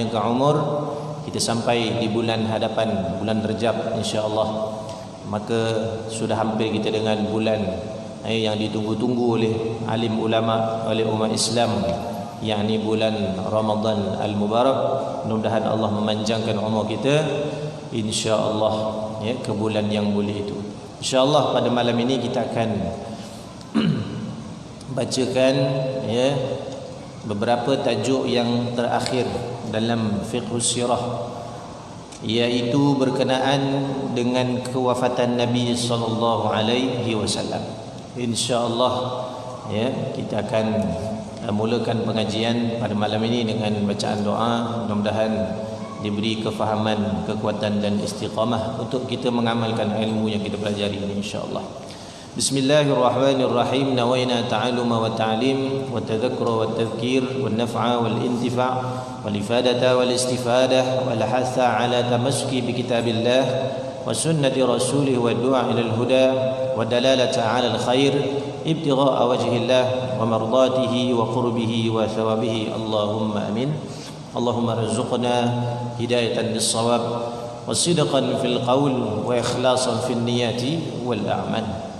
panjangkan umur, kita sampai di bulan hadapan, bulan Rejab insya-Allah. Maka sudah hampir kita dengan bulan yang ditunggu-tunggu oleh alim ulama, oleh umat Islam, yakni bulan Ramadan al-Mubarak. Mudah-mudahan Allah memanjangkan umur kita insya-Allah ya ke bulan yang mulia itu. Insya-Allah pada malam ini kita akan bacakan ya beberapa tajuk yang terakhir dalam fiqh sirah, iaitu berkenaan dengan kewafatan Nabi sallallahu alaihi wasallam. Insya-Allah ya kita akan mulakan pengajian pada malam ini dengan bacaan doa. Mudah-mudahan diberi kefahaman, kekuatan dan istiqamah untuk kita mengamalkan ilmu yang kita pelajari ini insya-Allah. Bismillahirrahmanirrahim. Nawaina ta'alluma wa ta'lim wa tadhakkura wa tadhkir wa naf'a wal intifa' wal ifadata wal istifadah wal hatha ala tamassuki bi kitabillah wa sunnati rasulih wa du'a ila al huda wa dalalata ala al khair ibtigha'a wajhillah wa mardatihi wa qurbihi wa thawabihi. Allahumma amin. Allahumma rizqna hidayatan lis-shawab wa sidqan fil qaul wa ikhlasan fil niyati wal a'mal.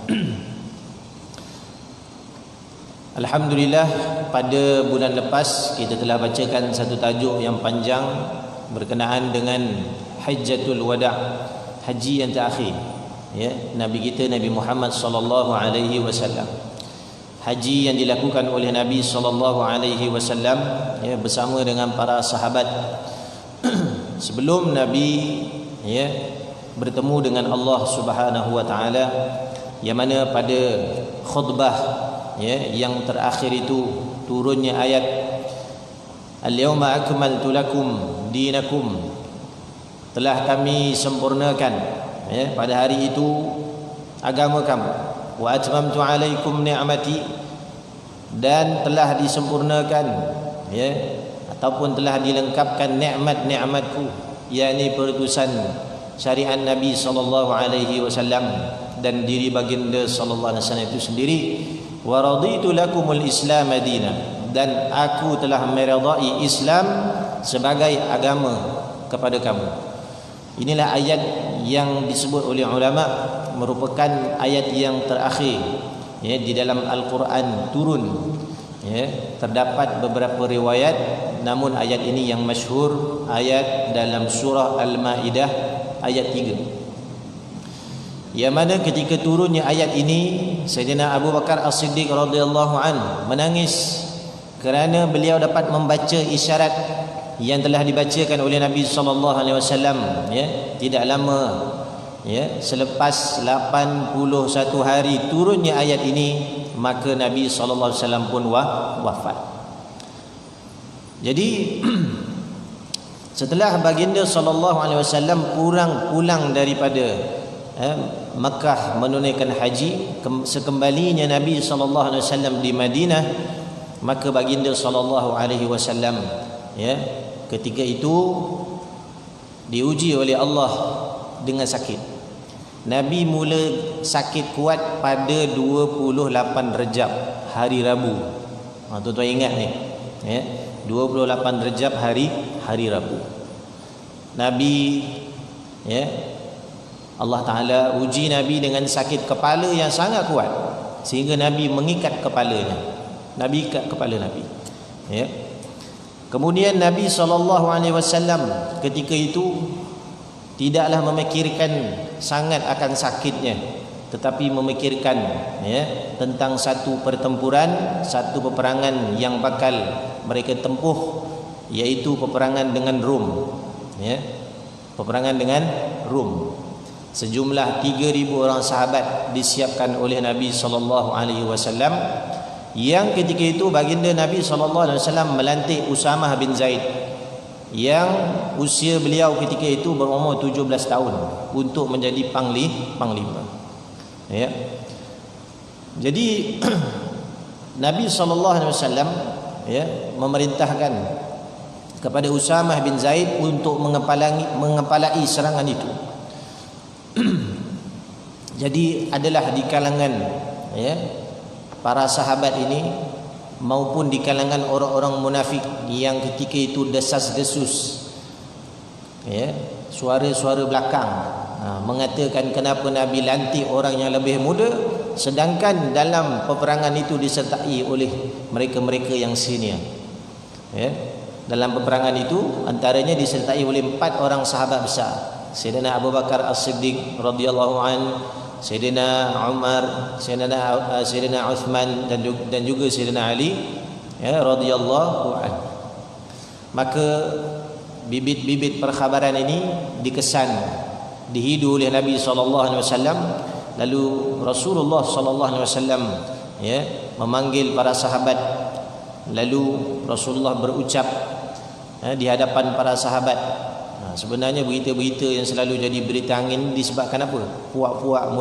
Alhamdulillah, pada bulan lepas kita telah bacakan satu tajuk yang panjang berkenaan dengan Hajjatul Wada', haji yang terakhir ya Nabi kita Nabi Muhammad sallallahu alaihi wasallam. Haji yang dilakukan oleh Nabi sallallahu alaihi wasallam ya bersama dengan para sahabat sebelum Nabi ya bertemu dengan Allah Subhanahu wa taala, yang mana pada khutbah ya yang terakhir itu turunnya ayat Al-yawma akmaltu lakum dinakum, telah kami sempurnakan ya pada hari itu agama kamu, wa atmamtu alaikum ni'mati, dan telah disempurnakan ya ataupun telah dilengkapkan nikmat-nikmatku, yakni perutusan syariat Nabi sallallahu alaihi wasallam dan diri baginda sallallahu alaihi wasallam itu sendiri. Wa raditu lakumul islam madina, dan aku telah meridai Islam sebagai agama kepada kamu. Inilah ayat yang disebut oleh ulama merupakan ayat yang terakhir ya di dalam Al-Quran turun ya. Terdapat beberapa riwayat, namun ayat ini yang masyhur, ayat dalam surah Al-Maidah ayat 3, yang mana ketika turunnya ayat ini Sayyidina Abu Bakar As-Siddiq radhiyallahu anhu menangis kerana beliau dapat membaca isyarat yang telah dibacakan oleh Nabi sallallahu alaihi wasallam ya tidak lama ya selepas 81 hari turunnya ayat ini, maka Nabi sallallahu alaihi wasallam pun wafat. Jadi setelah baginda sallallahu alaihi wasallam pulang daripada Makkah menunaikan haji, sekembalinya Nabi sallallahu alaihi wasallam di Madinah, maka baginda sallallahu alaihi wasallam ya ketika itu diuji oleh Allah dengan sakit. Nabi mula sakit kuat pada 28 Rejab, hari Rabu. Tuan-tuan ingat ni ya, 28 Rejab hari Rabu. Nabi ya Allah Ta'ala uji Nabi dengan sakit kepala yang sangat kuat, sehingga Nabi mengikat kepalanya. Nabi ikat kepala Nabi ya. Kemudian Nabi SAW ketika itu tidaklah memikirkan sangat akan sakitnya, tetapi memikirkan ya tentang satu pertempuran, satu peperangan yang bakal mereka tempuh, yaitu peperangan dengan Rom ya. Peperangan dengan Rom. Sejumlah 3,000 orang sahabat disiapkan oleh Nabi sallallahu alaihi wasallam, yang ketika itu baginda Nabi sallallahu alaihi wasallam melantik Usamah bin Zaid yang usia beliau ketika itu berumur 17 tahun untuk menjadi panglima ya. Jadi Nabi sallallahu alaihi wasallam ya memerintahkan kepada Usamah bin Zaid untuk mengepalai serangan itu. Jadi adalah di kalangan ya para sahabat ini maupun di kalangan orang-orang munafik yang ketika itu desas-desus, ya, suara-suara belakang, mengatakan kenapa Nabi lantik orang yang lebih muda, sedangkan dalam peperangan itu disertai oleh mereka-mereka yang senior. Ya, dalam peperangan itu antaranya disertai oleh 4 orang sahabat besar, Sayyidina Abu Bakar As-Siddiq radhiyallahu an, Sayyidina Umar, Sayyidina Uthman dan juga Sayyidina Ali, ya, radhiyallahu an. Maka bibit-bibit perkhabaran ini dikesan, dihidu oleh Nabi SAW. Lalu Rasulullah SAW, ya, memanggil para sahabat. Lalu Rasulullah berucap, ya, di hadapan para sahabat. Sebenarnya berita-berita yang selalu jadi berita angin disebabkan apa? Puak-puak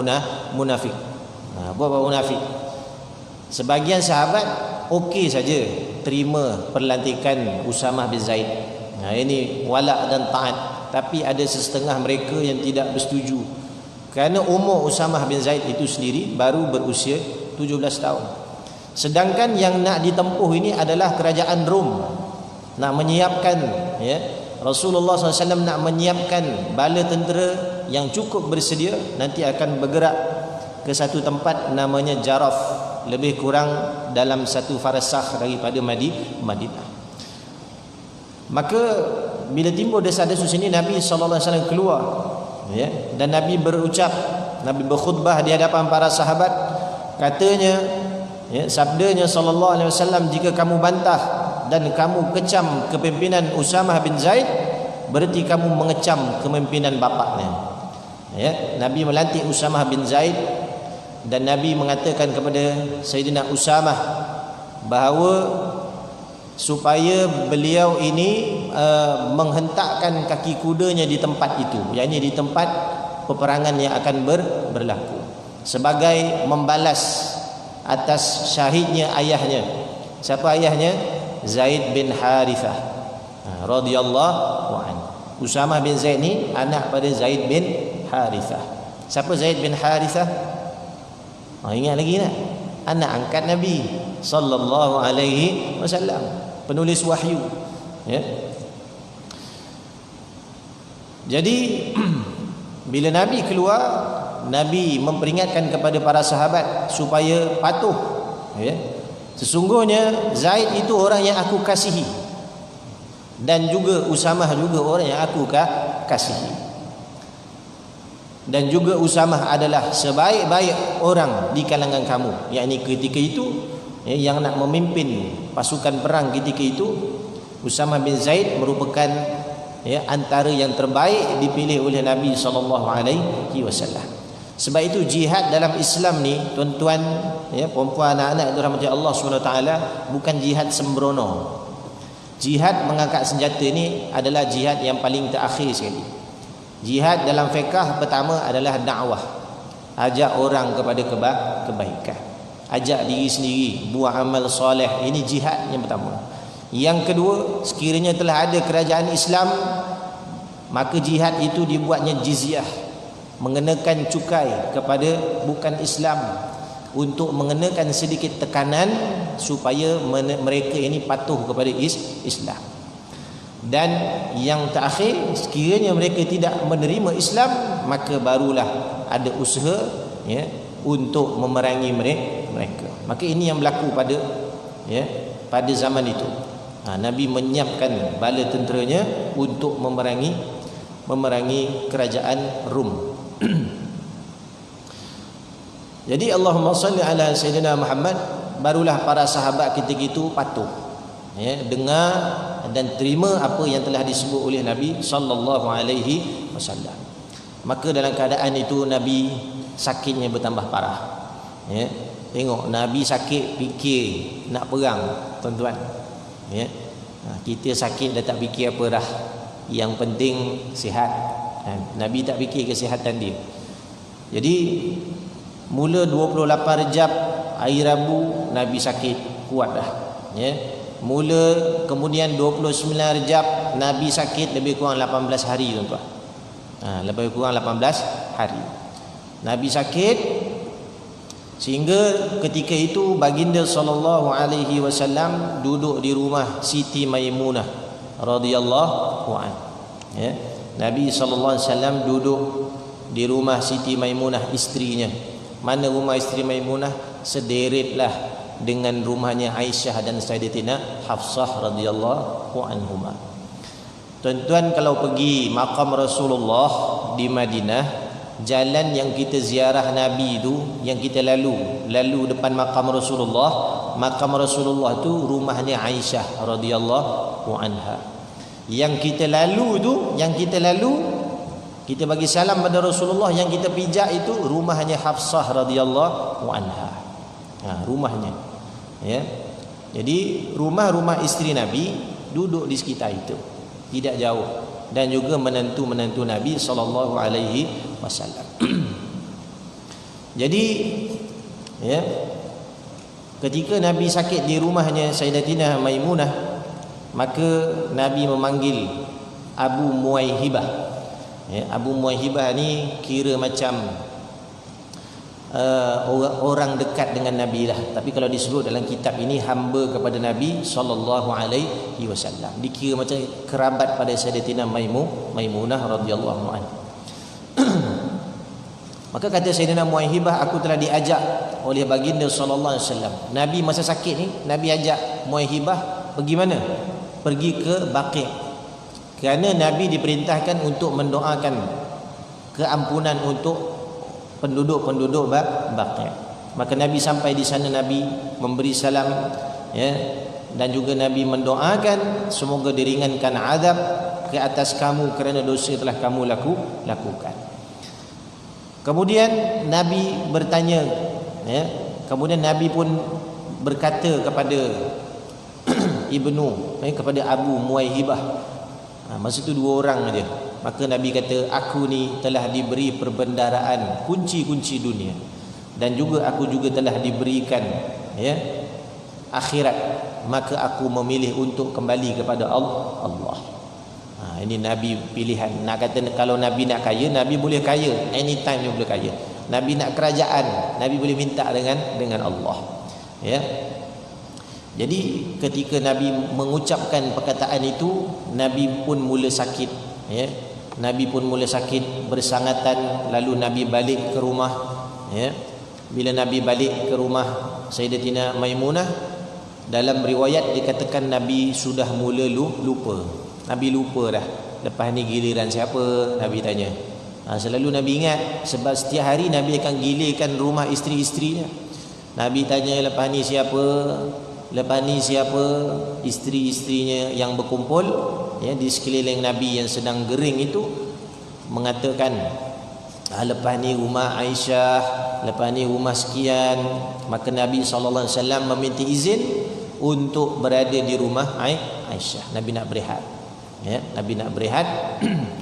munafik. Puak-puak munafik. Sebagian sahabat okey saja terima perlantikan Usamah bin Zaid. Ini walak dan taat. Tapi ada setengah mereka yang tidak bersetuju. Kerana umur Usamah bin Zaid itu sendiri baru berusia 17 tahun. Sedangkan yang nak ditempuh ini adalah kerajaan Rom. Nak menyiapkan, ya, Rasulullah SAW nak menyiapkan bala tentera yang cukup bersedia, nanti akan bergerak ke satu tempat namanya Jaraf, lebih kurang dalam satu farsakh daripada Madinah. Maka bila timbul desas-desus ini, Nabi SAW keluar, ya, dan Nabi berucap, Nabi berkhutbah di hadapan para sahabat. Katanya, ya, sabdanya SAW, jika kamu bantah dan kamu kecam kepimpinan Usamah bin Zaid, berarti kamu mengecam kepimpinan bapaknya. Ya, Nabi melantik Usamah bin Zaid dan Nabi mengatakan kepada Sayyidina Usamah bahawa supaya beliau ini menghentakkan kaki kudanya di tempat itu, yakni di tempat peperangan yang akan berlaku, sebagai membalas atas syahidnya ayahnya. Siapa ayahnya? Zaid bin Harithah radhiyallahu anhu. Usamah bin Zaid ni anak pada Zaid bin Harithah. Siapa Zaid bin Harithah? Ingat lagi tak? Anak angkat Nabi sallallahu alaihi wasallam, penulis wahyu, ya. Jadi bila Nabi keluar, Nabi memperingatkan kepada para sahabat supaya patuh, ya. Sesungguhnya Zaid itu orang yang aku kasihi, dan juga Usamah juga orang yang aku kasihi. Dan juga Usamah adalah sebaik-baik orang di kalangan kamu. Yakni ketika itu, ya, yang nak memimpin pasukan perang ketika itu, Usamah bin Zaid merupakan, ya, antara yang terbaik dipilih oleh Nabi SAW. Sebab itu jihad dalam Islam ni, tuan-tuan, ya, perempuan, anak-anak dirahmati Allah SWT, bukan jihad sembrono. Jihad mengangkat senjata ni adalah jihad yang paling terakhir sekali. Jihad dalam fiqh pertama adalah dakwah, ajak orang kepada kebaikan, ajak diri sendiri buat amal soleh. Ini jihad yang pertama. Yang kedua, sekiranya telah ada kerajaan Islam, maka jihad itu dibuatnya jizyah, mengenakan cukai kepada bukan Islam, untuk mengenakan sedikit tekanan supaya mereka ini patuh kepada Islam. Dan yang terakhir, sekiranya mereka tidak menerima Islam, maka barulah ada usaha, ya, untuk memerangi mereka. Maka ini yang berlaku pada zaman itu. Nabi menyiapkan bala tenteranya untuk memerangi kerajaan Rom. Jadi Allahumma salli ala Sayyidina Muhammad, barulah para sahabat ketika itu patuh, ya, dengar dan terima apa yang telah disebut oleh Nabi sallallahu alaihi wasallam. Maka dalam keadaan itu Nabi sakitnya bertambah parah, ya. Tengok Nabi sakit fikir nak perang, tuan-tuan, ya. Kita sakit dah tak fikir apa dah, yang penting sihat. Nabi tak fikir kesihatan dia. Jadi mula 28 Rejab hari Rabu Nabi sakit kuat dah, ya. Mula kemudian 29 Rejab Nabi sakit lebih kurang 18 hari, tuan-tuan. Lebih kurang 18 hari Nabi sakit. Sehingga ketika itu baginda sallallahu alaihi wasallam duduk di rumah Siti Maimunah radhiyallahu anha. Ya. Nabi sallallahu alaihi wasallam duduk di rumah Siti Maimunah istrinya. Mana rumah isteri Maimunah? Sederetlah dengan rumahnya Aisyah dan Sayyidatina Hafsah radhiyallahu anhuma. Tuan-tuan, kalau pergi makam Rasulullah di Madinah, jalan yang kita ziarah Nabi itu, yang kita lalu depan makam Rasulullah tu rumahnya Aisyah radhiyallahu anha. Yang kita lalu kita bagi salam pada Rasulullah, yang kita pijak itu rumahnya Hafsah radhiyallahu anha. Rumahnya. Ya. Jadi rumah-rumah isteri Nabi duduk di sekitar itu, tidak jauh, dan juga menantu-menantu Nabi sallallahu alaihi wasallam. Jadi ya, ketika Nabi sakit di rumahnya Sayyidatina Maimunah, maka Nabi memanggil Abu Muwaihibah. Ya, Abu Muwaihibah ni kira macam orang dekat dengan Nabi lah. Tapi kalau disebut dalam kitab ini hamba kepada Nabi sallallahu alaihi wasallam, dikira macam kerabat pada Sayyidatina Maimunah radhiyallahu anha. Maka kata Sayyidina Muwaihibah, aku telah diajak oleh baginda sallallahu alaihi wasallam. Nabi masa sakit ni, Nabi ajak Muwaihibah pergi mana? Pergi ke Baqi'. Kerana Nabi diperintahkan untuk mendoakan keampunan untuk penduduk-penduduk Baqi'. Maka Nabi sampai di sana, Nabi memberi salam, ya, dan juga Nabi mendoakan semoga diringankan azab ke atas kamu kerana dosa telah kamu lakukan. Kemudian Nabi bertanya, ya, kemudian Nabi pun berkata kepada kepada Abu Muwaihibah. Masa itu 2 orang saja. Maka Nabi kata, aku ni telah diberi perbendaharaan kunci-kunci dunia, dan juga aku juga telah diberikan, ya, akhirat. Maka aku memilih untuk kembali kepada Allah. Ini Nabi pilihan. Nak kata kalau Nabi nak kaya, Nabi boleh kaya, anytime dia boleh kaya. Nabi nak kerajaan, Nabi boleh minta dengan Allah. Ya. Jadi ketika Nabi mengucapkan perkataan itu, Nabi pun mula sakit, ya. Nabi pun mula sakit bersangatan. Lalu Nabi balik ke rumah, ya. Bila Nabi balik ke rumah Sayyidatina Maimunah, dalam riwayat dikatakan Nabi sudah mula lupa. Nabi lupa dah. Lepas ni giliran siapa? Nabi tanya. Selalu Nabi ingat, sebab setiap hari Nabi akan gilirkan rumah isteri-isterinya. Nabi tanya, lepas ni siapa? Lepas ni siapa? Isteri-isterinya yang berkumpul, ya, di sekeliling Nabi yang sedang gering itu mengatakan, lepas ni rumah Aisyah, lepas ni rumah sekian. Maka Nabi SAW meminta izin untuk berada di rumah Aisyah. Nabi nak berehat, ya, Nabi nak berehat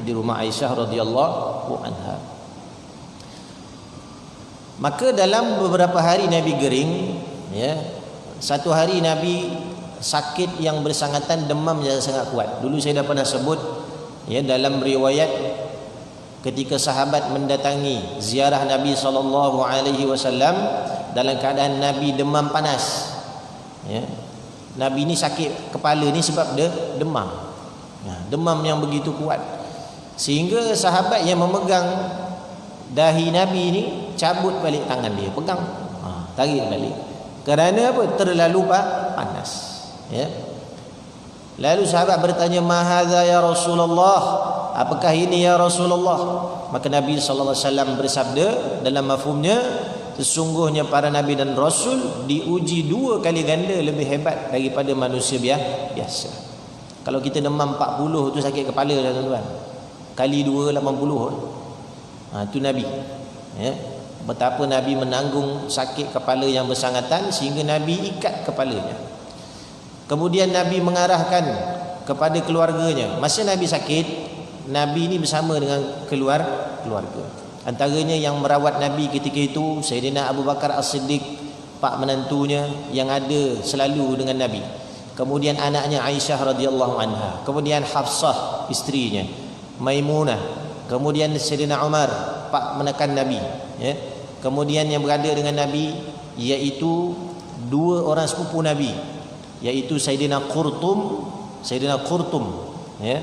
di rumah Aisyah radhiyallahu anha. Maka dalam beberapa hari Nabi gering, ya. Satu hari Nabi sakit yang bersangatan, demam yang sangat kuat. Dulu saya dah pernah sebut, ya, dalam riwayat ketika sahabat mendatangi ziarah Nabi sallallahu alaihi wasallam dalam keadaan Nabi demam panas, ya. Nabi ni sakit kepala ni sebab dia demam. Demam yang begitu kuat, sehingga sahabat yang memegang dahi Nabi ni cabut balik tangan dia, pegang, tarik balik. Kerana apa? Terlalu panas, ya. Lalu sahabat bertanya, "Ma hadza ya Rasulullah?" Apakah ini ya Rasulullah? Maka Nabi sallallahu alaihi wasallam bersabda dalam mafhumnya, sesungguhnya para nabi dan rasul diuji 2 kali ganda lebih hebat daripada manusia biasa. Kalau kita demam 40 tu sakit kepala dah, tuan-tuan. Kali 2 80. Itu Nabi, ya. Betapa Nabi menanggung sakit kepala yang bersangatan sehingga Nabi ikat kepalanya. Kemudian Nabi mengarahkan kepada keluarganya. Masa Nabi sakit, Nabi ini bersama dengan keluarga. Antaranya yang merawat Nabi ketika itu Sayyidina Abu Bakar As-Siddiq, pak menantunya yang ada selalu dengan Nabi. Kemudian anaknya Aisyah radhiyallahu anha. Kemudian Hafsah isterinya, Maimunah. Kemudian Sayyidina Umar, pak menekan Nabi, ya. Kemudian yang berada dengan Nabi iaitu dua orang sepupu Nabi, iaitu Sayyidina Qurtum, ya.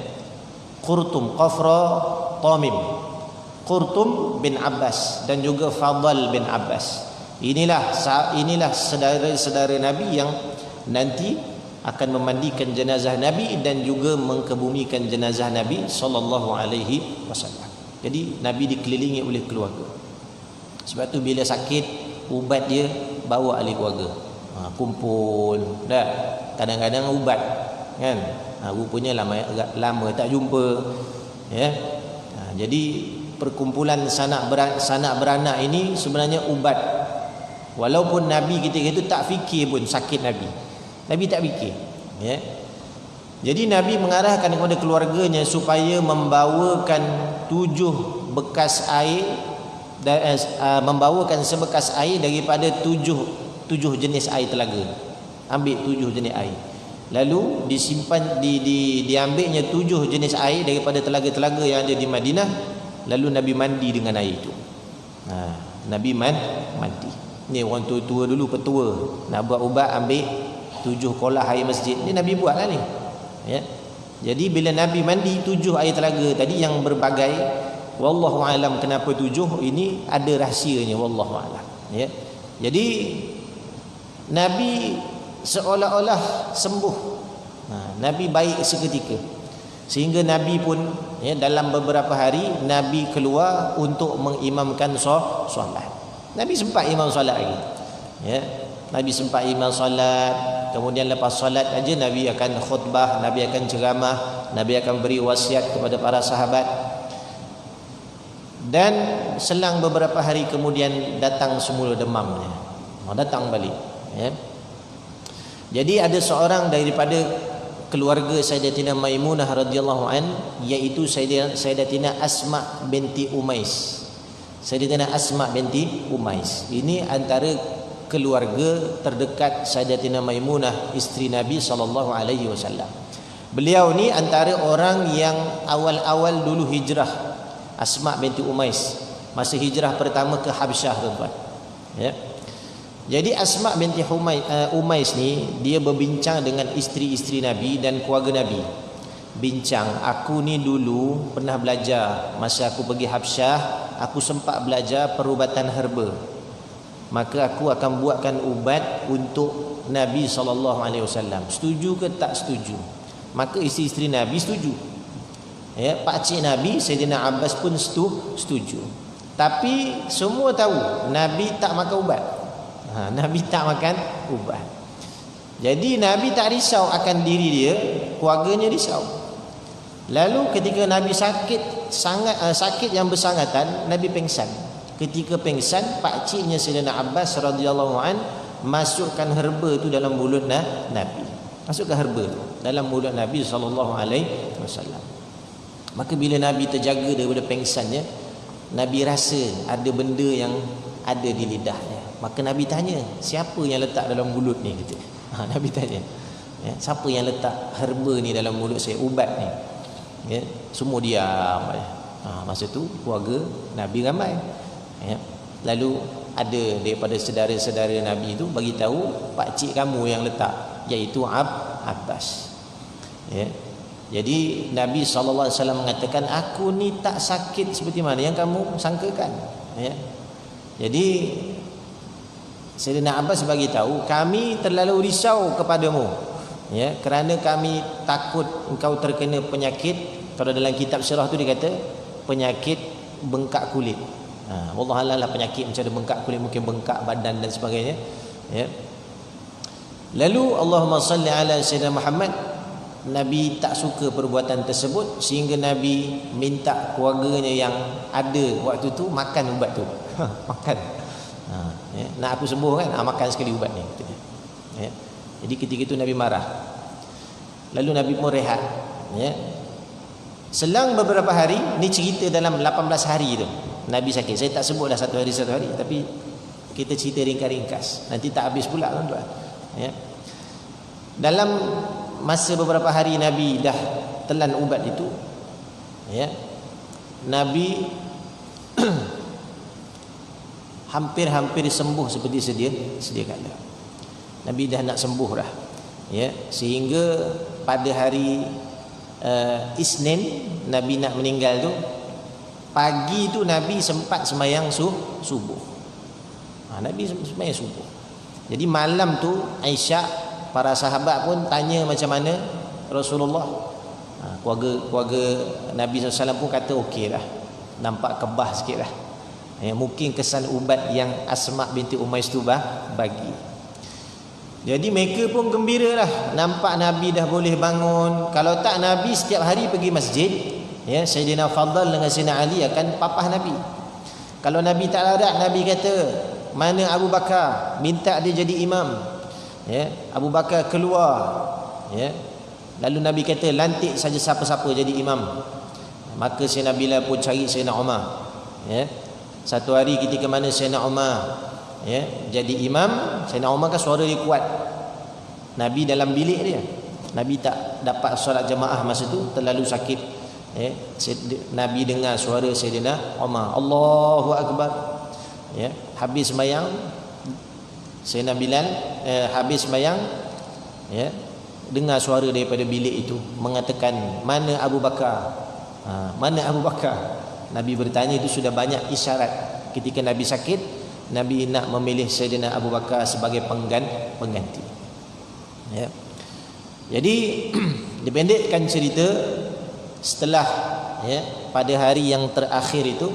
Qurtum Qafra Tamim, Qurtum bin Abbas dan juga Fadl bin Abbas. Inilah saudara-saudara Nabi yang nanti akan memandikan jenazah Nabi dan juga mengkebumikan jenazah Nabi sallallahu alaihi wasallam. Jadi Nabi dikelilingi oleh keluarga. Sebab tu bila sakit, ubat dia bawa ahli keluarga. Kumpul dah. Kadang-kadang ubat kan. Rupanya lama tak jumpa, ya. Jadi perkumpulan sanak beranak ini sebenarnya ubat. Walaupun Nabi ketika itu tak fikir pun sakit Nabi. Nabi tak fikir, ya. Jadi Nabi mengarahkan kepada keluarganya supaya membawakan 7 bekas air dan membawakan sebekas air daripada 7 jenis air telaga. Ambil 7 jenis air. Lalu disimpan diambilnya 7 jenis air daripada telaga-telaga yang ada di Madinah. Lalu Nabi mandi dengan air itu. Nabi mandi. Ni orang tua-tua dulu, petua nak buat ubat, ambil 7 kolah air masjid. Ni Nabi buatlah ni, ya. Jadi bila Nabi mandi 7 air telaga tadi yang berbagai, wallahu alam kenapa 7, ini ada rahsianya, wallahu alam, ya. Jadi Nabi seolah-olah sembuh. Nabi baik seketika. Sehingga Nabi pun, ya, dalam beberapa hari Nabi keluar untuk mengimamkan solat. Nabi sempat imam solat lagi, ya. Nabi sempat imam solat. Kemudian lepas solat aja Nabi akan khutbah, Nabi akan ceramah, Nabi akan beri wasiat kepada para sahabat. Dan selang beberapa hari kemudian datang semula demamnya. Datang balik, ya. Jadi ada seorang daripada keluarga Sayyidatina Maimunah radhiyallahu an, iaitu Sayyidatina Asma binti Umais. Sayyidatina Asma binti Umais ini antara keluarga terdekat Sayyidatina Maimunah, isteri Nabi sallallahu alaihi wasallam. Beliau ni antara orang yang awal-awal dulu hijrah. Asma binti Umais masa hijrah pertama ke Habsyah, tuan-tuan, ya. Jadi Asma binti Umais ni dia berbincang dengan isteri-isteri Nabi dan keluarga Nabi. Bincang, aku ni dulu pernah belajar masa aku pergi Habsyah, aku sempat belajar perubatan herba. Maka aku akan buatkan ubat untuk Nabi SAW. Setuju ke tak setuju? Maka isteri-isteri Nabi setuju, ya. Pakcik Nabi Sayyidina Abbas pun setuju. Tapi semua tahu Nabi tak makan ubat. Nabi tak makan ubat. Jadi Nabi tak risau akan diri dia, keluarganya risau. Lalu ketika Nabi sakit yang bersangatan, Nabi pengsan. Ketika pengsan, pakciknya Sayyidina Abbas radhiyallahu an masukkan herba tu dalam mulut Nabi. Masukkan herba tu dalam mulut Nabi sallallahu alaihi wasallam. Maka bila Nabi terjaga daripada pengsannya, Nabi rasa ada benda yang ada di lidahnya. Maka Nabi tanya, siapa yang letak dalam mulut ni? Gitu. Nabi tanya, ya, siapa yang letak herba ni dalam mulut saya, ubat ni? Ya, semua diam. Masa tu keluarga Nabi ramai, ya. Lalu ada daripada saudara-saudara Nabi itu bagi tahu, pakcik kamu yang letak, iaitu Abbas, ya. Jadi Nabi SAW mengatakan, aku ni tak sakit seperti mana yang kamu sangkakan, ya. Jadi Sayyidina Abbas bagi tahu, kami terlalu risau kepadamu, ya, kerana kami takut engkau terkena penyakit. Kalau dalam kitab sirah tu dia kata penyakit bengkak kulit. Wallah alam lah penyakit macam ada bengkak kulit, mungkin bengkak badan dan sebagainya, ya. Lalu Allahumma salli ala Sayyidina Muhammad. Nabi tak suka perbuatan tersebut sehingga Nabi minta keluarganya yang ada waktu tu makan ubat tu. Makan. Ya, nak aku sembuh kan, makan sekali ubat ni, ya. Jadi ketika itu Nabi marah. Lalu Nabi pun rehat, ya. Selang beberapa hari, ni cerita dalam 18 hari tu Nabi sakit. Saya tak sebutlah satu hari, tapi kita cerita ringkas-ringkas, nanti tak habis pula, tuan-tuan, ya. Dalam masa beberapa hari Nabi dah telan ubat itu, ya, Nabi hampir-hampir sembuh seperti sedia kala. Nabi dah nak sembuh dah. Ya, sehingga pada hari Isnin Nabi nak meninggal tu, pagi tu Nabi sempat sembahyang subuh. Nabi sembahyang subuh. Jadi malam tu Aisyah, para sahabat pun tanya macam mana Rasulullah. Keluarga Nabi SAW pun kata okey lah, nampak kebah sikit lah. Mungkin kesan ubat yang Asma binti Umais tu bagi. Jadi mereka pun gembira lah, nampak Nabi dah boleh bangun. Kalau tak, Nabi setiap hari pergi masjid, ya, Sayyidina Fadl dengan Sayyidina Ali akan papah Nabi. Kalau Nabi tak larat, Nabi kata, mana Abu Bakar, minta dia jadi imam. Ya, Abu Bakar keluar, ya. Lalu Nabi kata, lantik saja siapa-siapa jadi imam. Maka Sayyidina Bilal pun cari Sayyidina Umar. Ya. Satu hari ketika mana Sayyidina Umar, ya, jadi imam, Sayyidina Umar kan suara dia kuat. Nabi dalam bilik dia, Nabi tak dapat solat jemaah masa tu, terlalu sakit. Ya, Nabi dengar suara Sayyidina Umar, Allahu Akbar. Ya, habis sembahyang, Sayyidina Bilal habis sembahyang, ya, dengar suara daripada bilik itu mengatakan, mana Abu Bakar? Mana Abu Bakar? Nabi bertanya. Itu sudah banyak isyarat. Ketika Nabi sakit, Nabi nak memilih Sayyidina Abu Bakar sebagai pengganti. Ya. Jadi dipendekkan cerita, setelah, ya, pada hari yang terakhir itu,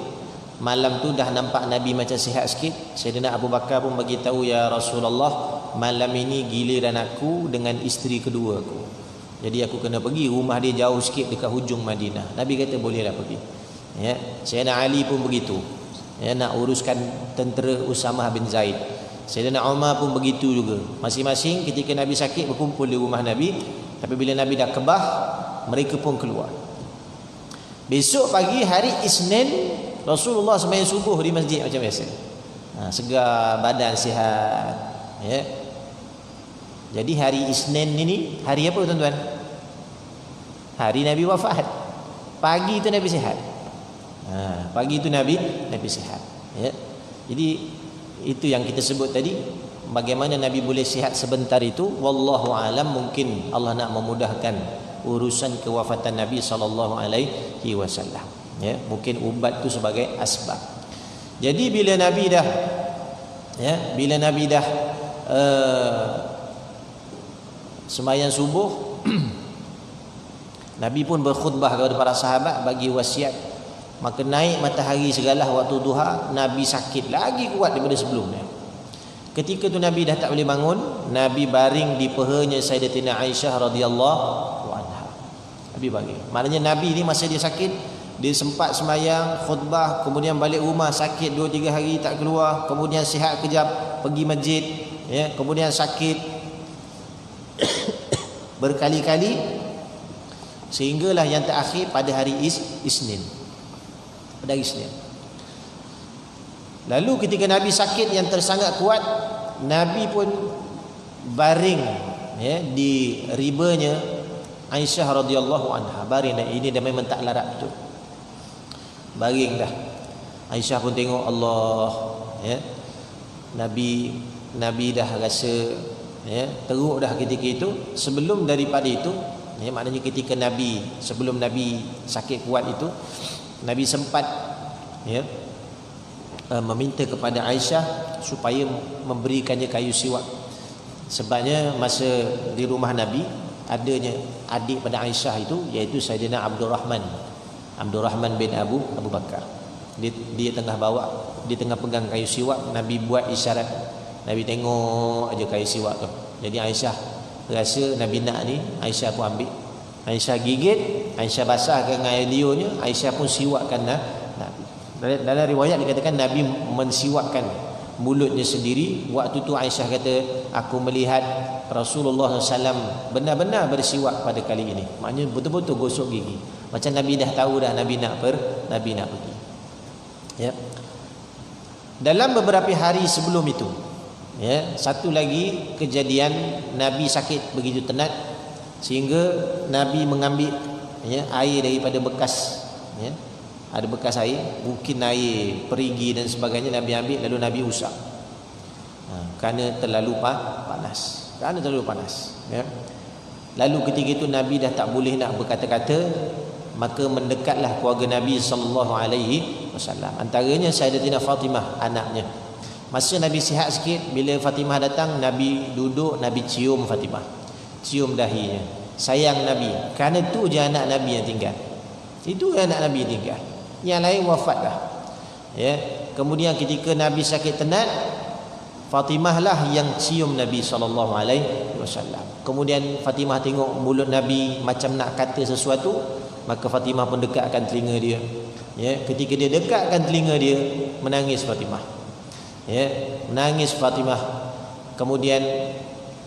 malam tu dah nampak Nabi macam sihat sikit. Sayyidina Abu Bakar pun bagi tahu, ya Rasulullah, malam ini giliran aku dengan isteri kedua aku. Jadi aku kena pergi, rumah dia jauh sikit dekat hujung Madinah. Nabi kata bolehlah pergi. Ya, Sayyidina Ali pun begitu. Ya, nak uruskan tentera Usamah bin Zaid. Sayyidina Umar pun begitu juga. Masing-masing ketika Nabi sakit berkumpul di rumah Nabi. Tapi bila Nabi dah kebah, mereka pun keluar. Besok pagi hari Isnin, Rasulullah sembahyang subuh di masjid macam biasa. Segar badan, sihat. Ya. Jadi hari Isnin ini hari apa tuan-tuan? Hari Nabi wafat. Pagi itu Nabi sihat. Pagi itu Nabi sihat. Ya. Jadi itu yang kita sebut tadi, bagaimana Nabi boleh sihat sebentar itu, wallahu alam, mungkin Allah nak memudahkan urusan kewafatan Nabi sallallahu alaihi wasallam. Ya, mungkin ubat tu sebagai asbab. Jadi bila Nabi dah sembahyang subuh, Nabi pun berkhutbah kepada para sahabat bagi wasiat. Maka naik matahari segala waktu duha, Nabi sakit lagi kuat daripada sebelumnya. Ketika tu Nabi dah tak boleh bangun, Nabi baring di pehanya Sayyidatina Aisyah radhiyallahu anha. Nabi baring. Maknanya Nabi ni masa dia sakit, dia sempat sembahyang, khutbah, kemudian balik rumah sakit 2-3 hari tak keluar, kemudian sihat kejap, pergi masjid, ya, kemudian sakit berkali-kali, sehinggalah yang terakhir pada hari Isnin. Pada hari Isnin. Lalu ketika Nabi sakit yang tersangat kuat, Nabi pun baring, ya, di ribanya Aisyah radhiyallahu anha. Baring dah, ini dah memang tak larat betul. Baring dah. Aisyah pun tengok, Allah, ya, Nabi dah rasa, ya, teruk dah ketika itu. Sebelum daripada itu, ya, maknanya ketika sebelum Nabi sakit kuat itu, Nabi sempat, ya, meminta kepada Aisyah supaya memberikannya kayu siwak. Sebabnya masa di rumah Nabi adanya adik pada Aisyah itu, iaitu Sayyidina Abdurrahman bin Abu Bakar. Dia tengah pegang kayu siwak. Nabi buat isyarat, Nabi tengok aja kayu siwak tu. Jadi Aisyah rasa Nabi nak ni, Aisyah pun ambil. Aisyah gigit, Aisyah basahkan dengan air liurnya, Aisyah pun siwakkan Nabi. Dalam riwayat dikatakan Nabi mensiwakkan mulutnya sendiri. Waktu tu Aisyah kata, aku melihat Rasulullah SAW benar-benar bersiwak pada kali ini. Maknanya betul-betul gosok gigi. Macam Nabi dah tahu dah Nabi nak pergi. Ya. Dalam beberapa hari sebelum itu, ya, satu lagi kejadian, Nabi sakit begitu tenat sehingga Nabi mengambil, ya, air daripada bekas, ya, ada bekas air, mungkin air perigi dan sebagainya, Nabi ambil lalu Nabi usap. Kerana terlalu panas. Ya. Lalu ketika itu Nabi dah tak boleh nak berkata-kata, maka mendekatlah keluarga Nabi sallallahu alaihi wasallam. Antaranya Sayyidatina Fatimah, anaknya. Masa Nabi sihat sikit, bila Fatimah datang, Nabi duduk, Nabi cium Fatimah, cium dahinya, sayang Nabi. Kerana tu je anak Nabi yang tinggal. Itu anak Nabi yang tinggal. Yang lain wafatlah. Ya. Kemudian ketika Nabi sakit tenat, Fatimah lah yang cium Nabi sallallahu alaihi wasallam. Kemudian Fatimah tengok mulut Nabi macam nak kata sesuatu, maka Fatimah pun dekatkan telinga dia. Ya, ketika dia dekatkan telinga dia, menangis Fatimah. Ya, menangis Fatimah. Kemudian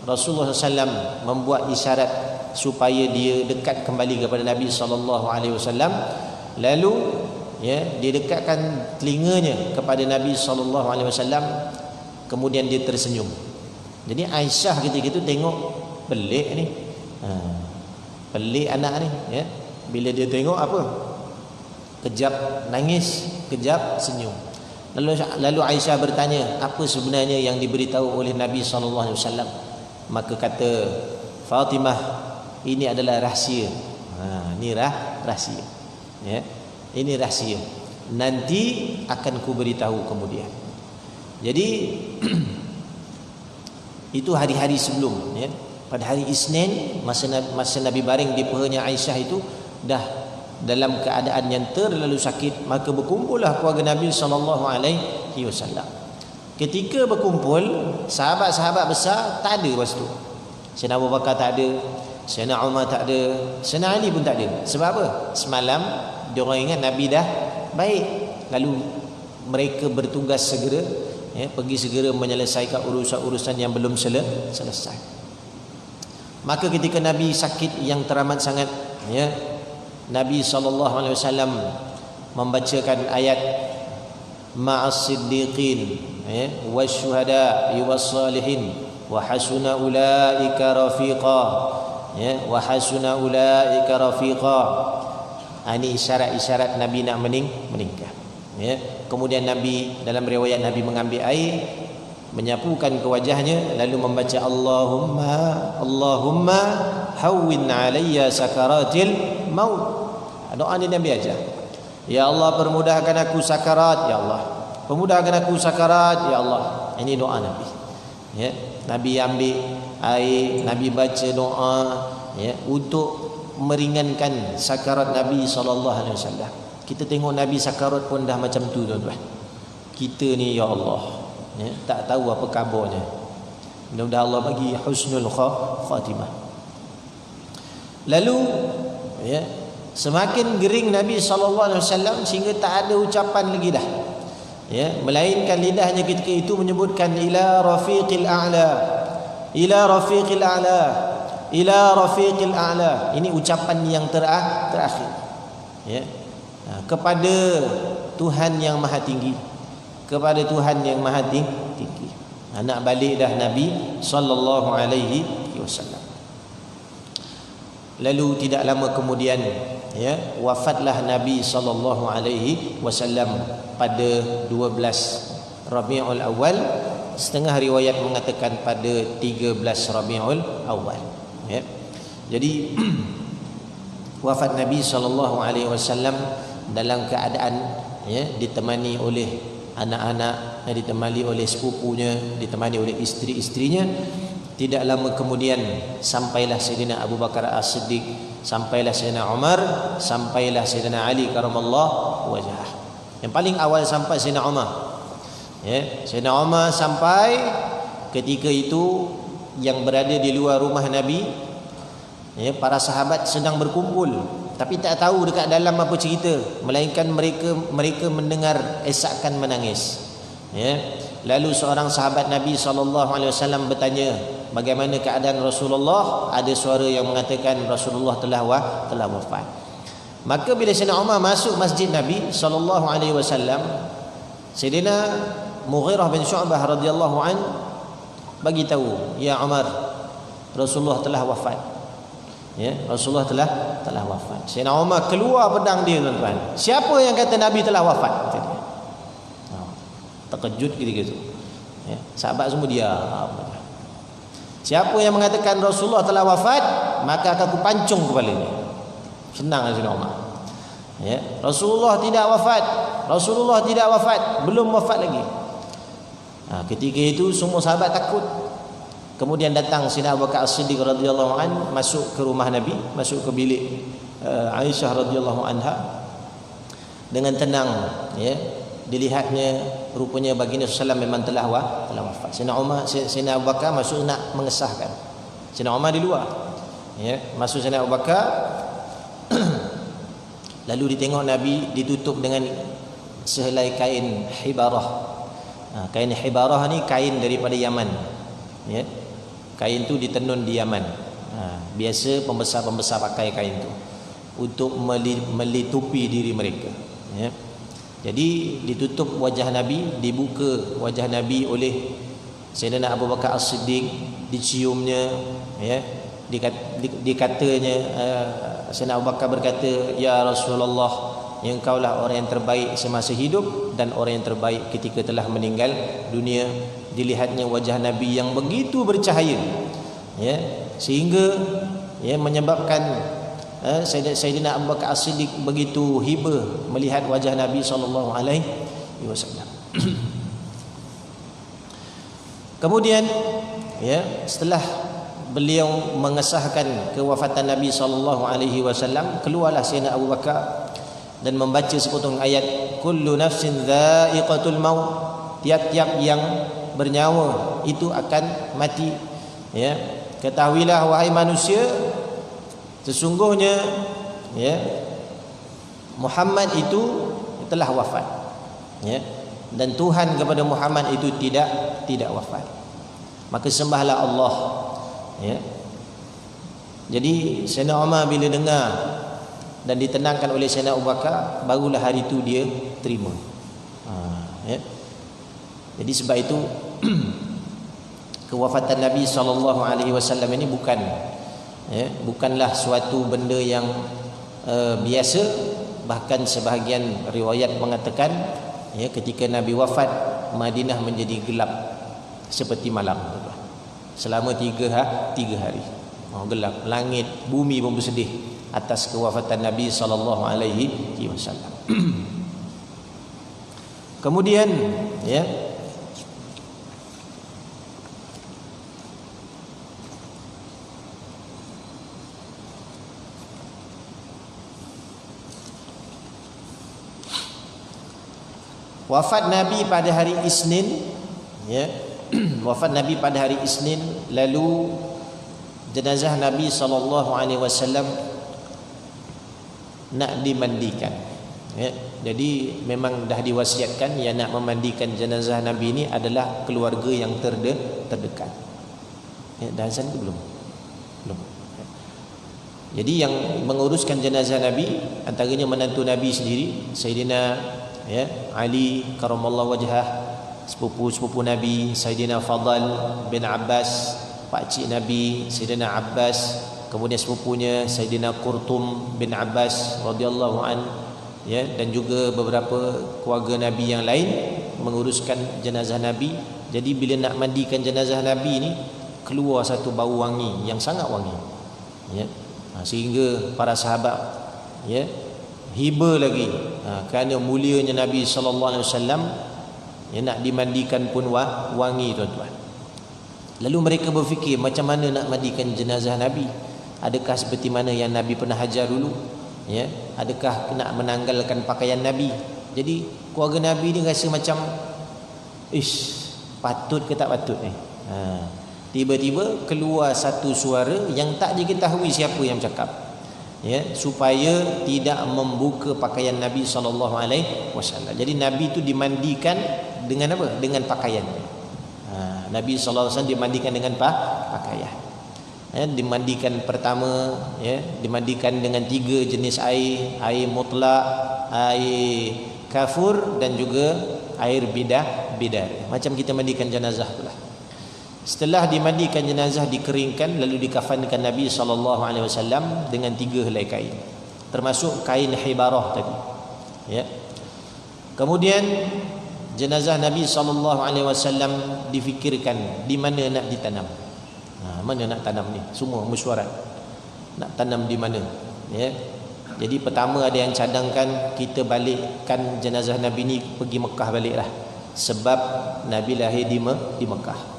Rasulullah SAW membuat isyarat supaya dia dekat kembali kepada Nabi sallallahu alaihi wasallam. Lalu ya, dia dekatkan telinganya kepada Nabi sallallahu alaihi wasallam. Kemudian dia tersenyum. Jadi Aisyah ketika itu tengok, pelik ni, pelik anak ni, ya. Bila dia tengok apa, kejap nangis, kejap senyum. Lalu Aisyah bertanya, apa sebenarnya yang diberitahu oleh Nabi SAW? Maka kata Fatimah, ini adalah rahsia. Ini rahsia, ya. Ini rahsia, nanti akan ku beritahu kemudian. Jadi itu hari-hari sebelum, ya. Pada hari Isnin, masa Nabi baring di pahanya Aisyah itu dah dalam keadaan yang terlalu sakit, maka berkumpullah keluarga Nabi sallallahu alaihi wasallam. Ketika berkumpul, sahabat-sahabat besar tak ada masa tu. Sayyidina Abu Bakar tak ada, Sayyidina Umar tak ada, Sayyidina Ali pun tak ada. Sebab apa? Semalam dia orang ingat Nabi dah baik. Lalu mereka bertugas segera, ya, pergi segera menyelesaikan urusan-urusan yang belum selesai. Maka ketika Nabi sakit yang teramat sangat, ya, Nabi SAW membacakan ayat ma'as siddiqin, ya, wasyuhada wassalihin wa hasuna ulaika rafiqa, ya, wa hasuna ulaika rafiqa. Ini isyarat-isyarat Nabi nak meninggal, ya. Kemudian Nabi, dalam riwayat Nabi mengambil air, menyapukan ke wajahnya, lalu membaca Allahumma hawwin alayya sakaratil maut. Doa ni Nabi ajar. Ya Allah, permudahkan aku sakarat, ya Allah. Permudahkan aku sakarat, ya Allah. Ini doa Nabi. Ya, Nabi ambil air, Nabi baca doa, ya, untuk meringankan sakarat Nabi sallallahu alaihi wasallam. Kita tengok Nabi sakarat pun dah macam tu, tuan-tuan. Kita ni, ya Allah, ya, tak tahu apa kabarnya. Mudah-mudahan Allah bagi husnul khatimah. Lalu, ya, semakin gering Nabi SAW sehingga tak ada ucapan lagi dah, ya, melainkan lidahnya ketika itu menyebutkan ila rafiqil a'la, ila rafiqil a'la, ila rafiqil a'la. Ini ucapan yang terakhir, ya, kepada Tuhan yang maha tinggi, kepada Tuhan yang maha tinggi. Nak balik dah Nabi sallallahu alaihi wasallam. Lalu tidak lama kemudian, ya, wafatlah Nabi sallallahu alaihi wasallam pada 12 Rabiul Awal. Setengah riwayat mengatakan pada 13 Rabiul Awal, ya. Jadi wafat Nabi sallallahu alaihi wasallam dalam keadaan, ya, ditemani oleh anak-anak, ditemani oleh sepupunya, ditemani oleh isteri-isterinya. Tidak lama kemudian sampailah Sayyidina Abu Bakar As-Siddiq, sampailah Sayyidina Umar, sampailah Sayyidina Ali karamallahu wajhah. Yang paling awal sampai Sayyidina Umar, ya, Sayyidina Umar sampai ketika itu yang berada di luar rumah Nabi, ya, para sahabat sedang berkumpul, tapi tak tahu dekat dalam apa cerita, melainkan mereka mendengar esakan menangis, ya. Lalu seorang sahabat Nabi SAW bertanya, bagaimana keadaan Rasulullah? Ada suara yang mengatakan Rasulullah telah wafat. Maka bila Sayyidina Umar masuk masjid Nabi SAW, Sayyidina Mughirah bin Syu'bah radhiyallahu an bagi tahu, ya Umar, Rasulullah telah wafat. Ya, Rasulullah telah wafat. Sayyidina Umar keluar pedang dia, tuan-tuan. Siapa yang kata Nabi telah wafat? Kata dia. Terkejut ketika itu. Ya, sahabat semua diam. Siapa yang mengatakan Rasulullah telah wafat, maka akan aku pancung kepalanya. Senang Sayyidina Umar. Ya, Rasulullah tidak wafat. Rasulullah tidak wafat, belum wafat lagi. Ketika itu semua sahabat takut. Kemudian datang Sayyidina Abu Bakar As-Siddiq radhiyallahu an, masuk ke rumah Nabi, masuk ke bilik Aisyah radhiyallahu anha dengan tenang, ya. Dilihatnya rupanya baginda sallallahu memang telah wafat. Sayyidina Abu Bakar masuk nak mengesahkan. Sayyidina Umar di luar. Ya, masuk Sayyidina Abu Bakar lalu ditengok Nabi ditutup dengan sehelai kain hibarah. Kain hibarah ni kain daripada Yaman. Ya. Kain tu ditenun di Yaman. Biasa pembesar-pembesar pakai kain tu untuk melitupi diri mereka. Ya. Jadi ditutup wajah Nabi, dibuka wajah Nabi oleh Sayyidina Abu Bakar As-Siddiq, diciumnya, ya. Dikatanya Sayyidina Abu Bakar berkata, "Ya Rasulullah, engkau lah orang yang terbaik semasa hidup dan orang yang terbaik ketika telah meninggal dunia." Dilihatnya wajah Nabi yang begitu bercahaya, ya, sehingga ya menyebabkan Sayyidina Abu Bakar As-Siddiq begitu hibah melihat wajah Nabi sallallahu alaihi wasallam. Kemudian, ya, setelah beliau mengesahkan kewafatan Nabi sallallahu alaihi wasallam, keluarlah Sayyidina Abu Bakar dan membaca sepotong ayat, kullu nafsin dha'iqatul maut, tiap-tiap yang bernyawa itu akan mati. Ya, ketahuilah wahai manusia, sesungguhnya, ya, Muhammad itu telah wafat. Ya, dan Tuhan kepada Muhammad itu tidak wafat. Maka sembahlah Allah. Ya. Jadi Sayyidina Umar bila dengar dan ditenangkan oleh Sayyidina Abu Bakar, barulah hari itu dia terima. Ya. Jadi sebab itu kewafatan Nabi sallallahu alaihi wasallam ini bukanlah suatu benda yang biasa. Bahkan sebahagian riwayat mengatakan, ya, ketika Nabi wafat, Madinah menjadi gelap seperti malam selama 3 hari. Gelap, langit, bumi pun bersedih atas kewafatan Nabi sallallahu alaihi wasallam. Kemudian, ya, wafat Nabi pada hari Isnin, ya. Wafat Nabi pada hari Isnin, lalu jenazah Nabi sallallahu alaihi wasallam nak dimandikan. Ya. Jadi memang dah diwasiatkan yang nak memandikan jenazah Nabi ini adalah keluarga yang terdekat. Ya, dah azan ke belum? Belum. Ya. Jadi yang menguruskan jenazah Nabi antaranya menantu Nabi sendiri, Sayyidina, ya, Ali karamallahu wajhah, sepupu Nabi Sayyidina Fadal bin Abbas, pakcik Nabi Sayyidina Abbas, kemudian sepupunya Sayyidina Qurtum bin Abbas radhiyallahu an, ya, dan juga beberapa keluarga Nabi yang lain menguruskan jenazah Nabi. Jadi bila nak mandikan jenazah Nabi ni, keluar satu bau wangi yang sangat wangi, ya. Sehingga para sahabat, ya, hiba lagi kerana mulianya Nabi sallallahu alaihi wasallam, ya, nak dimandikan pun wangi, tuan-tuan. Lalu mereka berfikir macam mana nak mandikan jenazah Nabi. Adakah seperti mana yang Nabi pernah ajar dulu, ya? Adakah nak menanggalkan pakaian Nabi? Jadi keluarga Nabi ni rasa macam patut ke tak patut ni. Tiba-tiba keluar satu suara yang tak diketahui siapa yang cakap, ya, supaya tidak membuka pakaian Nabi sallallahu alaihi wasallam. Jadi Nabi itu dimandikan dengan apa? Dengan pakaian. Nabi sallallahu alaihi wasallam dimandikan dengan pakaian. Ya, dimandikan pertama, ya, dimandikan dengan 3 jenis air, air mutlak, air kafur dan juga air bidar. Macam kita mandikan jenazah itulah. Setelah dimandikan jenazah, dikeringkan, lalu dikafankan Nabi SAW dengan 3 helai kain, termasuk kain hibarah tadi, ya. Kemudian jenazah Nabi SAW difikirkan di mana nak ditanam. Mana nak tanam ni? Semua mesyuarat nak tanam di mana, ya. Jadi pertama ada yang cadangkan kita balikkan jenazah Nabi ni pergi Mekah baliklah, sebab Nabi lahir di Mekah.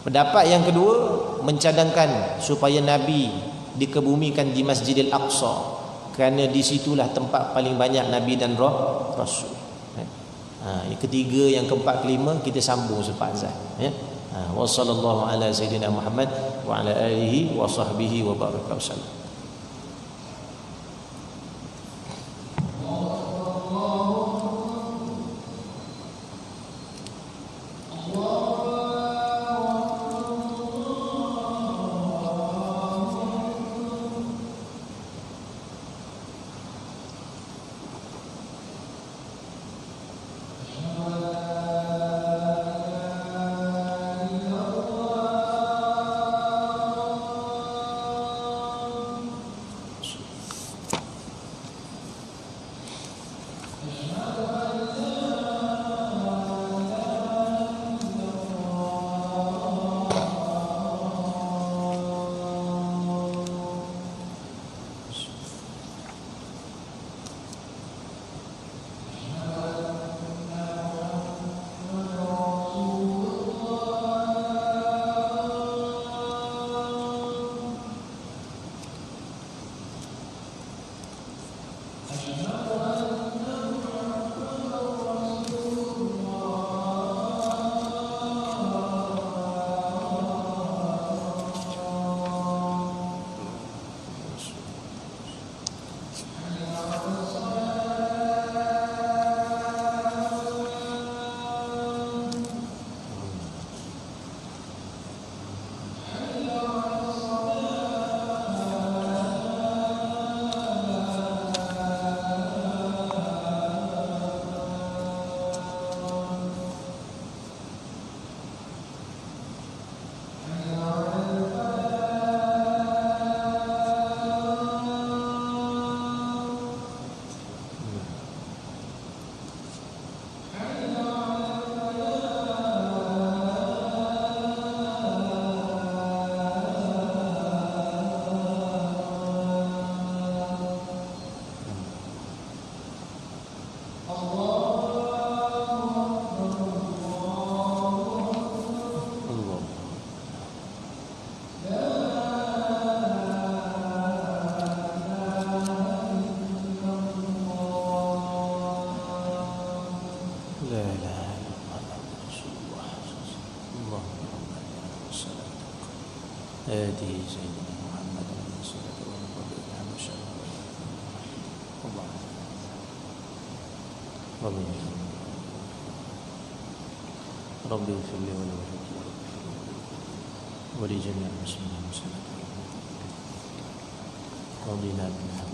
Pendapat yang kedua mencadangkan supaya Nabi dikebumikan di Masjidil Aqsa, kerana di situlah tempat paling banyak Nabi dan Rasul. Yang ketiga, yang keempat, kelima kita sambung sepanjang, ya. Wa sallallahu ala sayyidina Muhammad wa ala alihi wa sahbihi wa baraka wasallam. هادي سيدنا محمد صلى الله عليه وسلم. الله ربي اغفر لي ولجميع المسلمين والمسلمات. رضينا بالحق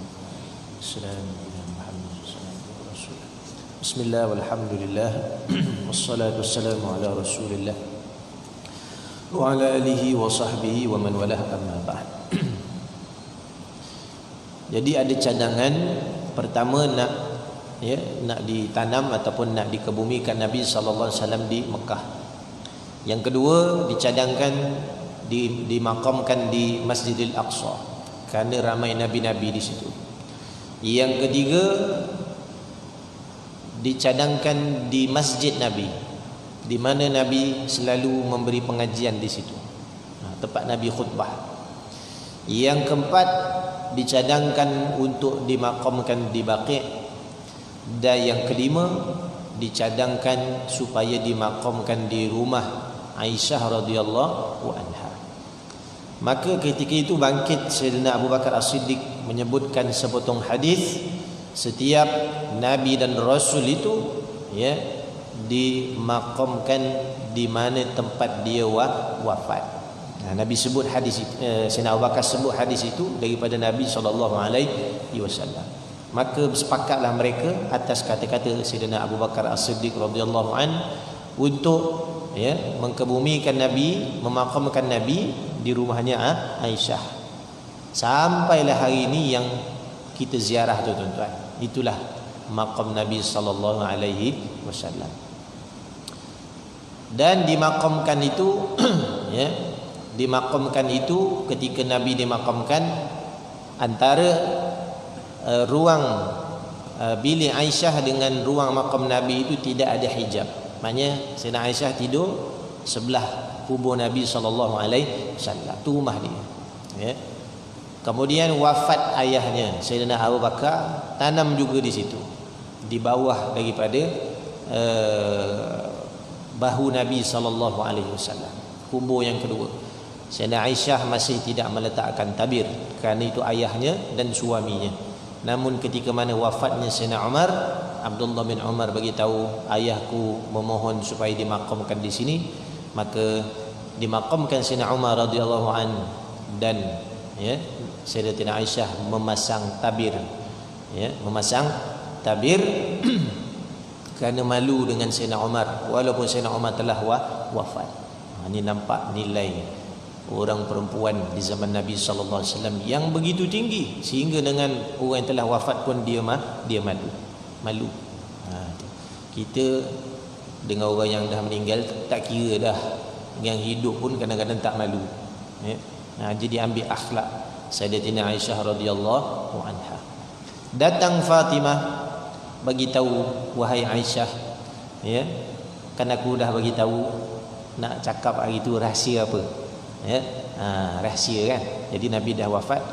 السلام على محمد صلى الله عليه وسلم. بسم الله والحمد لله والصلاة والسلام على رسول الله wa ala alihi wa sahbihi wa man walah, amma ba'd. Jadi ada cadangan pertama nak ditanam ataupun nak dikebumikan Nabi sallallahu alaihi wasallam di Mekah. Yang kedua dicadangkan dimakamkan di Masjidil Aqsa kerana ramai nabi-nabi di situ. Yang ketiga dicadangkan di Masjid Nabi, di mana Nabi selalu memberi pengajian di situ, tempat Nabi khutbah. Yang keempat dicadangkan untuk dimakamkan di Baqi', dan yang kelima dicadangkan supaya dimakamkan di rumah Aisyah radhiyallahu anha. Maka ketika itu bangkit Sayyidina Abu Bakar As-Siddiq menyebutkan sepotong hadis, setiap Nabi dan Rasul itu dimakamkan di mana tempat dia wafat. Nabi sebut hadis itu, Sayyidina Abu Bakar sebut hadis itu daripada Nabi SAW. Maka bersepakatlah mereka atas kata-kata Sayyidina Abu Bakar As-Siddiq radhiyallahu an untuk ya, mengkebumikan Nabi, memakamkan Nabi di rumahnya Aisyah. Sampailah hari ini yang kita ziarah tu tuan-tuan. Itulah makam Nabi sallallahu alaihi wasallam. Dan dimakamkan itu ya, dimakamkan itu ketika Nabi dimakamkan, antara ruang bilik Aisyah dengan ruang makam Nabi itu tidak ada hijab. Maknanya Sayyidina Aisyah tidur sebelah kubur Nabi sallallahu alaihi wasallam. Tu rumah dia. Ya. Kemudian wafat ayahnya Sayyidina Abu Bakar, tanam juga di situ, di bawah daripada bahu Nabi sallallahu alaihi wasallam. Kubur yang kedua. Sayyidina Aisyah masih tidak meletakkan tabir kerana itu ayahnya dan suaminya. Namun ketika mana wafatnya Sayyidina Umar, Abdullah bin Umar bagi tahu, ayahku memohon supaya dimakamkan di sini, maka dimakamkan Sayyidina Umar radhiyallahu an, dan ya, Sayyidatina Aisyah memasang tabir, ya, memasang tabir kerana malu dengan Sayyidina Umar walaupun Sayyidina Umar telah wafat. Ini nampak nilai orang perempuan di zaman Nabi sallallahu alaihi wasallam yang begitu tinggi, sehingga dengan orang yang telah wafat pun dia malu. Kita dengan orang yang dah meninggal tak kira dah, yang hidup pun kadang-kadang tak malu, ya. Jadi ambil akhlak Sayyidatina Aisyah radhiyallahu anha. Datang Fatimah bagi tahu, wahai Aisyah, ya, kan aku dah bagi tahu nak cakap hari itu rahsia apa, ya, rahsia kan. Jadi Nabi dah wafat.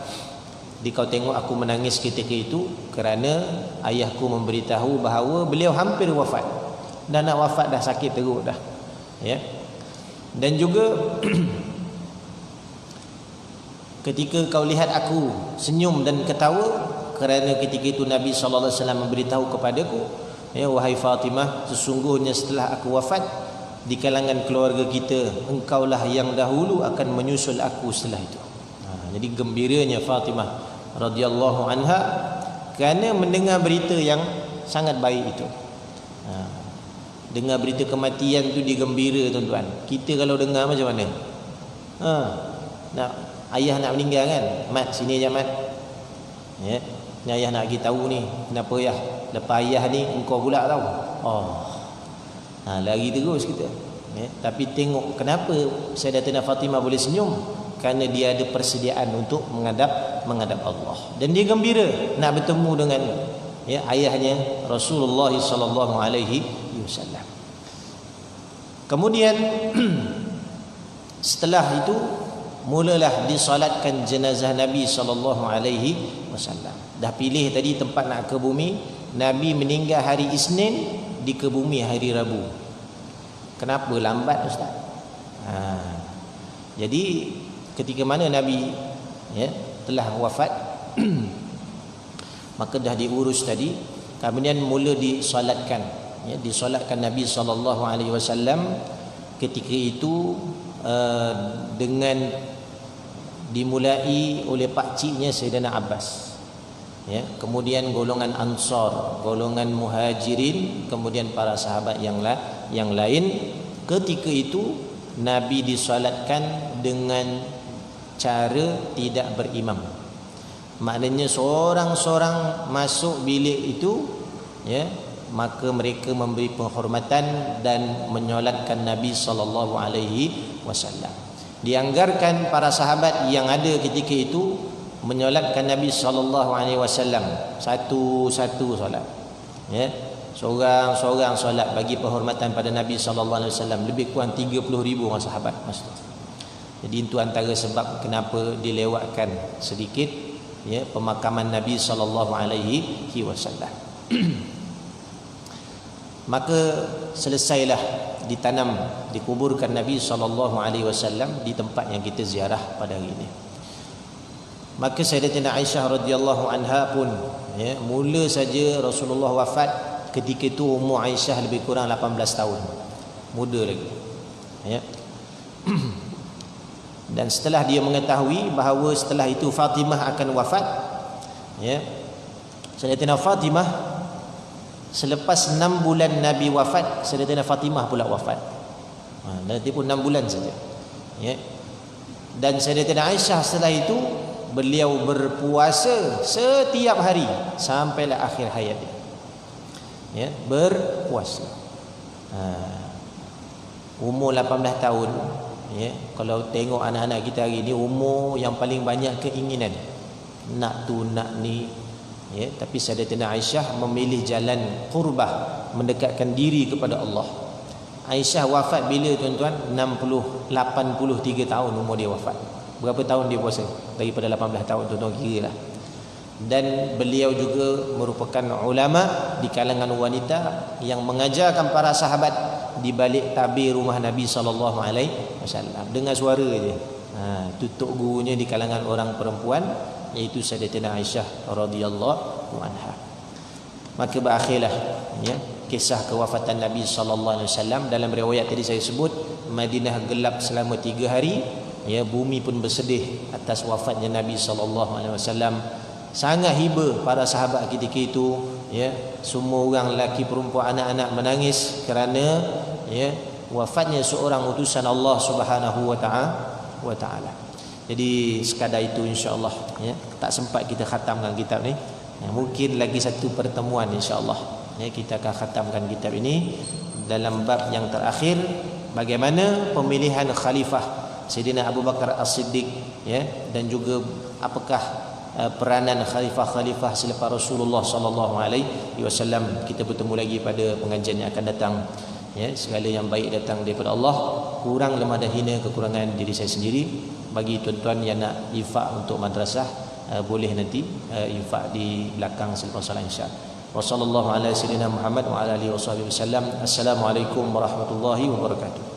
Kau tengok aku menangis ketika itu kerana ayahku memberitahu bahawa beliau hampir wafat, dan nak wafat dah, sakit teruk dah, ya. Dan juga ketika kau lihat aku senyum dan ketawa, kerana ketika itu Nabi sallallahu alaihi wasallam memberitahu kepadaku, ya, wahai Fatimah, sesungguhnya setelah aku wafat di kalangan keluarga kita, engkaulah yang dahulu akan menyusul aku setelah itu. Jadi gembiranya Fatimah radhiyallahu anha kerana mendengar berita yang sangat baik itu. Dengar berita kematian tu digembira tuan-tuan. Kita kalau dengar macam mana? Nak ayah nak meninggal kan? Mat sini aja mat. Ya. Ni ayah nak bagi tahu ni. Kenapa ayah? Lepas ayah ni engkau pula tahu. Lari terus kita. Ya. Tapi tengok kenapa Sayyidatina Fatimah boleh senyum? Kerana dia ada persediaan untuk menghadap Allah. Dan dia gembira nak bertemu dengan, ya, ayahnya Rasulullah sallallahu alaihi wasallam. Kemudian setelah itu mulalah disolatkan jenazah Nabi sallallahu alaihi wasallam. Dah pilih tadi tempat nak ke bumi, Nabi meninggal hari Isnin, di ke bumi hari Rabu. Kenapa lambat ustaz? Jadi ketika mana Nabi, ya, telah wafat maka dah diurus tadi, kemudian mula disolatkan, ya, disolatkan Nabi sallallahu alaihi wasallam. Ketika itu dengan dimulai oleh pakciknya Sayyidina Abbas, ya, kemudian golongan Ansar, golongan Muhajirin, kemudian para sahabat yang lain. Ketika itu Nabi disolatkan dengan cara tidak berimam. Maknanya seorang-seorang masuk bilik itu, ya, maka mereka memberi penghormatan dan menyolatkan Nabi sallallahu alaihi wasallam. Dianggarkan para sahabat yang ada ketika itu menyolatkan Nabi sallallahu alaihi wasallam satu-satu solat, ya, seorang-seorang solat bagi penghormatan pada Nabi sallallahu alaihi wasallam. Lebih kurang 30,000 orang sahabat masa itu. Jadi itu antara sebab kenapa dilewatkan sedikit, ya, pemakaman Nabi sallallahu alaihi wasallam. Maka selesailah ditanam, dikuburkan Nabi sallallahu alaihi wasallam di tempat yang kita ziarah pada hari ini. Maka Sayyidatina Aisyah radhiyallahu anha pun, ya, mula saja Rasulullah wafat ketika itu umur Aisyah lebih kurang 18 tahun. Muda lagi, ya. Dan setelah dia mengetahui bahawa setelah itu Fatimah akan wafat, ya, Sayyidatina Fatimah, selepas 6 bulan Nabi wafat, Sayyidatina Fatimah pula wafat. Nanti pun 6 bulan saja. Ya. Dan Sayyidatina Aisyah setelah itu beliau berpuasa setiap hari sampailah akhir hayat dia. Ya, berpuasa. Umur 18 tahun, ya. Kalau tengok anak-anak kita hari ni umur yang paling banyak keinginan. Nak tu nak ni, ya. Tapi Sayyidatina Aisyah memilih jalan qurbah, mendekatkan diri kepada Allah. Aisyah wafat bila tuan-tuan? 83 tahun umur dia wafat. Berapa tahun dia puasa? Daripada 18 tahun tuan-tuan kira lah. Dan beliau juga merupakan ulama di kalangan wanita yang mengajarkan para sahabat di balik tabir rumah Nabi SAW dengan suara dia. Tutup gurunya di kalangan orang perempuan, iaitu Sayyidatina Aisyah radhiyallahu anha. Maka berakhirlah, ya, kisah kewafatan Nabi SAW. Dalam riwayat tadi saya sebut, Madinah gelap selama 3 hari. Ya, bumi pun bersedih atas wafatnya Nabi SAW. Sangat hiba para sahabat ketika itu, ya. Semua orang, lelaki perempuan, anak-anak menangis kerana, ya, wafatnya seorang utusan Allah Subhanahu wa taala. Jadi sekadar itu insya-Allah, ya. Tak sempat kita khatamkan kitab ni. Ya, mungkin lagi satu pertemuan insya-Allah, ya, kita akan khatamkan kitab ini dalam bab yang terakhir, bagaimana pemilihan khalifah Sayyidina Abu Bakar As-Siddiq, ya, dan juga apakah peranan khalifah-khalifah selepas Rasulullah sallallahu alaihi wasallam. Kita bertemu lagi pada pengajian yang akan datang. Ya, segala yang baik datang daripada Allah, kurang lemah dan hina kekurangan diri saya sendiri. Bagi tuan-tuan yang nak infak untuk madrasah, boleh nanti infak di belakang selepas solat Isya. Wassallallahu ala sayyidina Muhammad wa ala alihi wasallam. Assalamualaikum warahmatullahi wabarakatuh.